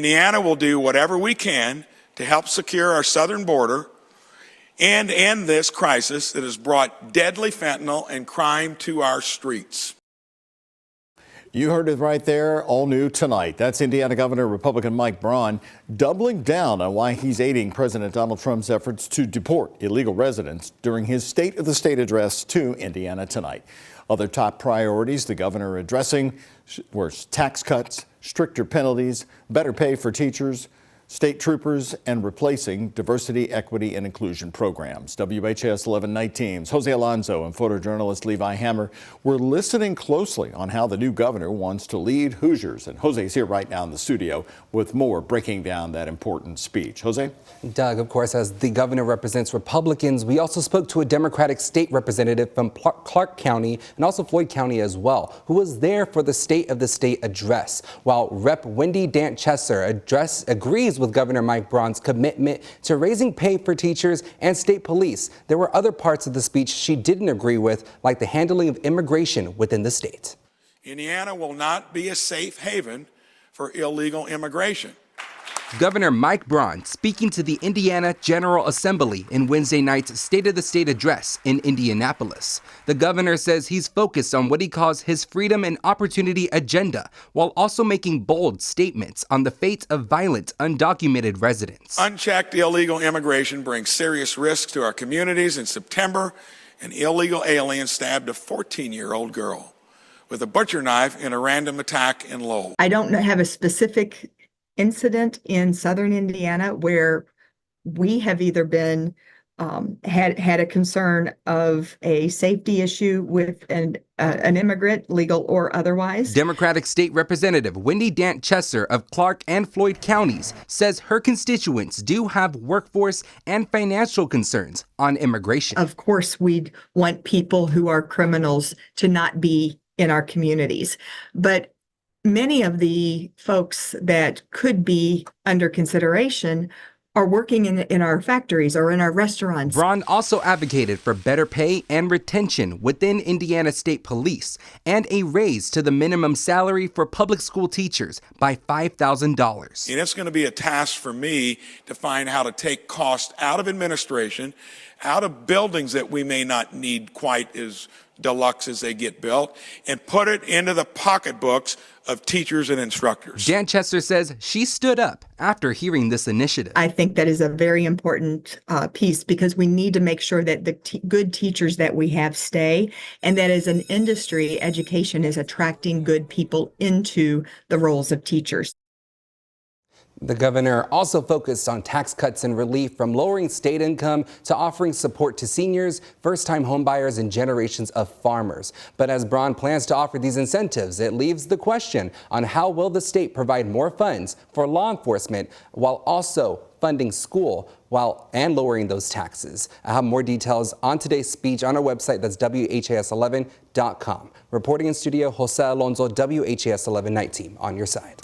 Indiana will do whatever we can to help secure our southern border and end this crisis that has brought deadly fentanyl and crime to our streets. You heard it right there, all new tonight. That's Indiana Governor Republican Mike Braun doubling down on why he's aiding President Donald Trump's efforts to deport illegal residents during his State of the State address to Indiana tonight. Other top priorities the governor addressing were tax cuts, stricter penalties, better pay for teachers, state troopers, and replacing diversity, equity, and inclusion programs. WHAS 11 Night Teams Jose Alonso and photojournalist Levi Hammer were listening closely on how the new governor wants to lead Hoosiers. And Jose's here right now in the studio with more, breaking down that important speech. Jose? Doug, of course, as the governor represents Republicans, we also spoke to a Democratic state representative from Clark County and also Floyd County as well, who was there for the State of the State address. While Rep. Wendy Dant-Chesser agrees with Governor Mike Braun's commitment to raising pay for teachers and state police, there were other parts of the speech she didn't agree with, like the handling of immigration within the state. Indiana will not be a safe haven for illegal immigration. Governor Mike Braun speaking to the Indiana General Assembly in Wednesday night's State of the State address in Indianapolis. The governor says he's focused on what he calls his freedom and opportunity agenda, while also making bold statements on the fate of violent, undocumented residents. Unchecked illegal immigration brings serious risks to our communities. In September, an illegal alien stabbed a 14-year-old girl with a butcher knife in a random attack in Lowell. I don't have a specific incident in southern Indiana where we have either been had a concern of a safety issue with an immigrant, legal or otherwise. Democratic State Representative Wendy Dant-Chesser of Clark and Floyd counties says her constituents do have workforce and financial concerns on immigration. Of course, we'd want people who are criminals to not be in our communities, but many of the folks that could be under consideration are working in our factories or in our restaurants. Braun also advocated for better pay and retention within Indiana State Police and a raise to the minimum salary for public school teachers by $5,000. And it's going to be a task for me to find how to take cost out of administration, out of buildings that we may not need quite as deluxe as they get built, and put it into the pocketbooks of teachers and instructors. Dant-Chesser says she stood up after hearing this initiative. I think that is a very important piece, because we need to make sure that the good teachers that we have stay, and that as an industry, education is attracting good people into the roles of teachers. The governor also focused on tax cuts and relief, from lowering state income to offering support to seniors, first-time homebuyers, and generations of farmers. But as Braun plans to offer these incentives, it leaves the question on how will the state provide more funds for law enforcement while also funding school and lowering those taxes. I have more details on today's speech on our website. That's WHAS11.com. Reporting in studio, Jose Alonso, WHAS 11 Night Team, on your side.